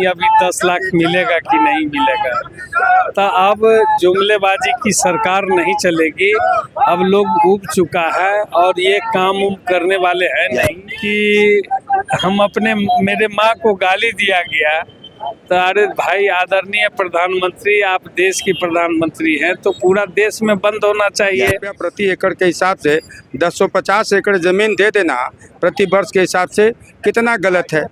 नहीं, अभी 10 लाख मिलेगा कि नहीं मिलेगा। तो अब जुमलेबाजी की सरकार नहीं चलेगी। अब लोग ऊब चुका है और ये काम उम करने वाले हैं नहीं कि हम अपने मेरे माँ को गाली दिया गया तो अरे भाई आदरणीय प्रधानमंत्री, आप देश की प्रधानमंत्री हैं तो पूरा देश में बंद होना चाहिए। प्रति एकड़ के हिसाब से 1050 एकड़ जमीन दे देना प्रति वर्ष के हिसाब से कितना गलत है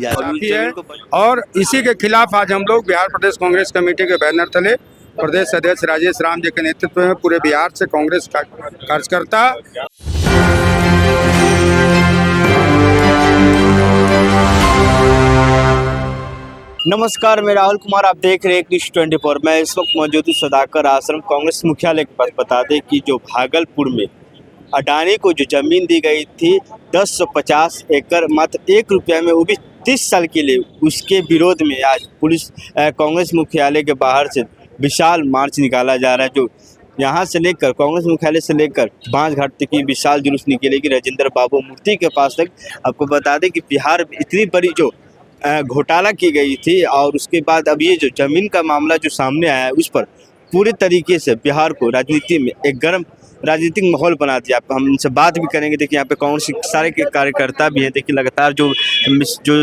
और इसी के खिलाफ आज हम लोग बिहार प्रदेश कांग्रेस कमेटी के बैनर तले प्रदेश अध्यक्ष राजेश राम जी के नेतृत्व में पूरे बिहार से कांग्रेस का कार्यकर्ता नमस्कार, मैं राहुल कुमार, आप देख रहे हैं न्यूज़ 24। मैं इस वक्त मौजूद हूँ सदाकर आश्रम कांग्रेस मुख्यालय के पास। बता दें कि जो भागलपुर में अडानी को जो ज़मीन दी गई थी 1050 एकड़ मात्र 1 रुपया में, वो भी 30 साल के लिए, उसके विरोध में आज पुलिस कांग्रेस मुख्यालय के बाहर से विशाल मार्च निकाला जा रहा है। जो यहाँ से लेकर कांग्रेस मुख्यालय से लेकर बांस घाट तक की विशाल जुलूस निकलेगी राजेंद्र बाबू मूर्ति के पास तक। आपको बता दें कि बिहार में इतनी बड़ी जो घोटाला की गई थी और उसके बाद अब ये जो ज़मीन का मामला जो सामने आया है, उस पर पूरे तरीके से बिहार को राजनीति में एक गर्म राजनीतिक माहौल बना दिया। हम इनसे बात भी करेंगे। देखिए यहाँ पे कांग्रेस के सारे के कार्यकर्ता भी हैं। देखिए लगातार जो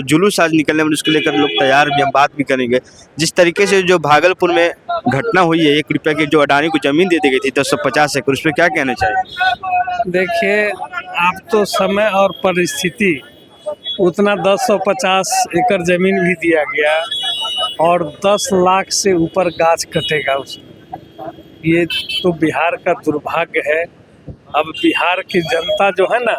जुलूस आज निकलने में उसको लेकर लोग तैयार भी, हम बात भी करेंगे। जिस तरीके से जो भागलपुर में घटना हुई है, 1 रुपये की जो अडानी को ज़मीन दे दी गई थी 1050 एकड़, उस पर क्या कहना चाहिए? देखिए, आप तो समय और परिस्थिति उतना 1050 एकड़ ज़मीन भी दिया गया और 10 लाख से ऊपर गाछ कटेगा उसमें। ये तो बिहार का दुर्भाग्य है। अब बिहार की जनता जो है ना,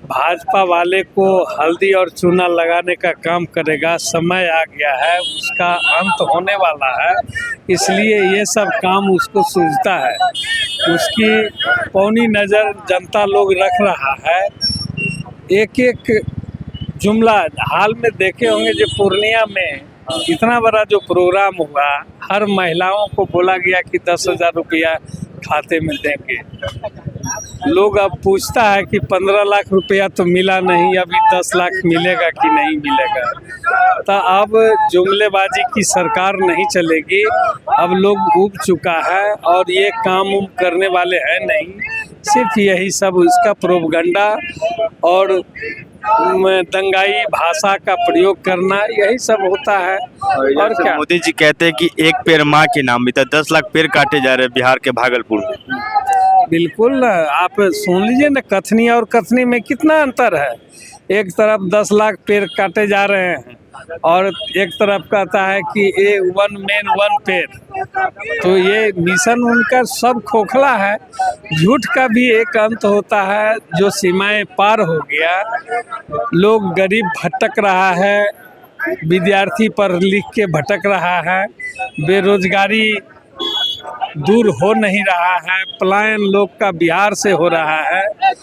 भाजपा वाले को हल्दी और चूना लगाने का काम करेगा। समय आ गया है, उसका अंत होने वाला है, इसलिए ये सब काम उसको सूझता है। उसकी पौनी नज़र जनता लोग रख रहा है। एक एक जुमला हाल में देखे होंगे, जो पूर्णिया में इतना बड़ा जो प्रोग्राम हुआ, हर महिलाओं को बोला गया कि 10,000 रुपया खाते में देंगे। लोग अब पूछता है कि 15 लाख रुपया तो मिला नहीं, अभी 10 लाख मिलेगा कि नहीं मिलेगा। तो अब जुमलेबाजी की सरकार नहीं चलेगी। अब लोग ऊब चुका है और ये काम उम करने वाले हैं नहीं। सिर्फ यही सब इसका प्रोपगंडा और दंगाई भाषा का प्रयोग करना, यही सब होता है। और क्या मोदी जी कहते हैं कि एक पेड़ माँ के नाम भी था, 10 लाख पेड़ काटे जा रहे हैं बिहार के भागलपुर में। बिल्कुल, आप सुन लीजिए ना, कथनी और कथनी में कितना अंतर है। एक तरफ 10 लाख पेड़ काटे जा रहे हैं और एक तरफ कहता है कि ये 1 मैन 1 पेड़। तो ये मिशन उनका सब खोखला है। झूठ का भी एक अंत होता है, जो सीमाएं पार हो गया। लोग गरीब भटक रहा है, विद्यार्थी पढ़ लिख के भटक रहा है, बेरोजगारी दूर हो नहीं रहा है, पलायन लोग का बिहार से हो रहा है।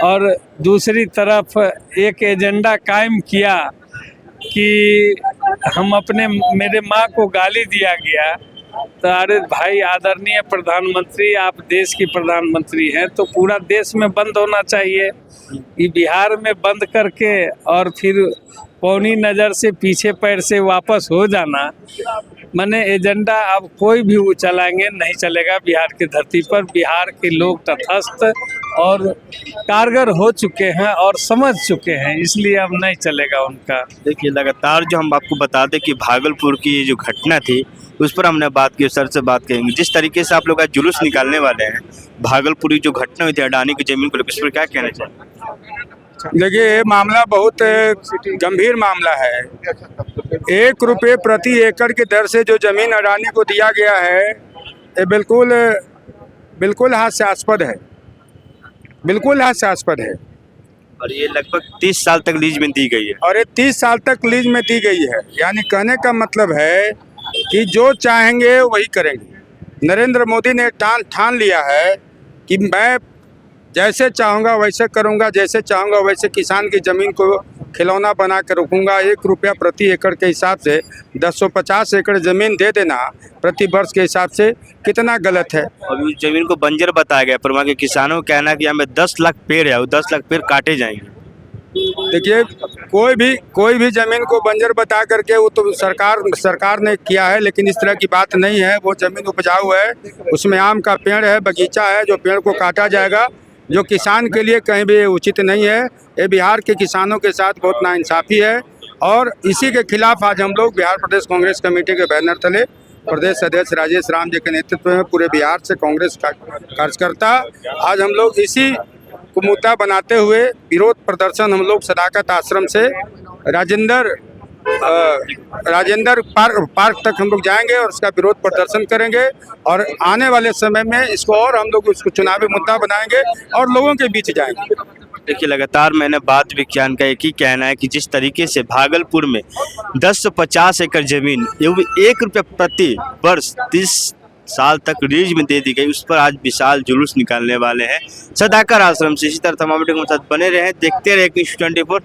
और दूसरी तरफ एक एजेंडा कायम किया कि हम अपने मेरे माँ को गाली दिया गया तो अरे भाई आदरणीय प्रधानमंत्री, आप देश की प्रधानमंत्री हैं तो पूरा देश में बंद होना चाहिए। ये बिहार में बंद करके और फिर पौनी नज़र से पीछे पैर से वापस हो जाना, माने एजेंडा अब कोई भी वो चलाएंगे नहीं चलेगा बिहार की धरती पर। बिहार के लोग तटस्थ और कारगर हो चुके हैं और समझ चुके हैं, इसलिए अब नहीं चलेगा उनका। देखिए लगातार जो हम आपको बता दें कि भागलपुर की जो घटना थी उस पर हमने बात की, सर से बात करेंगे। जिस तरीके से आप लोग आज जुलूस निकालने वाले हैं, भागलपुर की जो घटना हुई थी अडानी की ज़मीन को लेकर, उस पर क्या कहना चाहिए? देखिए, ये मामला बहुत गंभीर मामला है। 1 रुपये प्रति एकड़ की दर से जो जमीन अडानी को दिया गया है, ये बिल्कुल हास्यास्पद है, बिल्कुल हास्यास्पद है। और ये लगभग 30 साल तक लीज में दी गई है। और ये 30 साल तक लीज में दी गई है, यानी कहने का मतलब है कि जो चाहेंगे वही करेंगे। नरेंद्र मोदी ने ठान लिया है कि मैं जैसे चाहूँगा वैसे करूँगा, जैसे चाहूँगा वैसे किसान की ज़मीन को खिलौना बना कर रखूँगा। 1 रुपया प्रति एकड़ के हिसाब से 1050 एकड़ ज़मीन दे देना प्रति वर्ष के हिसाब से कितना गलत है। अभी ज़मीन को बंजर बताया गया, पर वहाँ के किसानों का कहना है कि यहाँ में 10 लाख पेड़ है और 10 लाख पेड़ काटे जाएंगे। देखिए, कोई भी जमीन को बंजर बता करके वो तो सरकार ने किया है, लेकिन इस तरह की बात नहीं है। वो जमीन उपजाऊ है, उसमें आम का पेड़ है, बगीचा है, जो पेड़ को काटा जाएगा, जो किसान के लिए कहीं भी उचित नहीं है। ये बिहार के किसानों के साथ बहुत नाइंसाफ़ी है और इसी के खिलाफ आज हम लोग बिहार प्रदेश कांग्रेस कमेटी के बैनर तले प्रदेश अध्यक्ष राजेश राम जी के नेतृत्व में पूरे बिहार से कांग्रेस का कार्यकर्ता आज हम लोग इसी को मुद्दा बनाते हुए विरोध प्रदर्शन हम लोग सदाकत आश्रम से राजेंद्र पार्क तक हम लोग जाएंगे और उसका विरोध प्रदर्शन करेंगे और आने वाले समय में इसको और हम लोग उसको चुनावी मुद्दा बनाएंगे और लोगों के बीच जाएंगे। देखिए, लगातार मैंने बात विज्ञान का एक ही कहना है कि जिस तरीके से भागलपुर में 10 से 50 एकड़ जमीन ये भी 1 रुपये प्रति वर्ष 30 साल तक लीज में दे दी गई, उस पर आज विशाल जुलूस निकालने वाले हैं सदाकर आश्रम से। इसी तरह तमाम वीडियो के साथ बने रहे, देखते रहे न्यूज़ 24।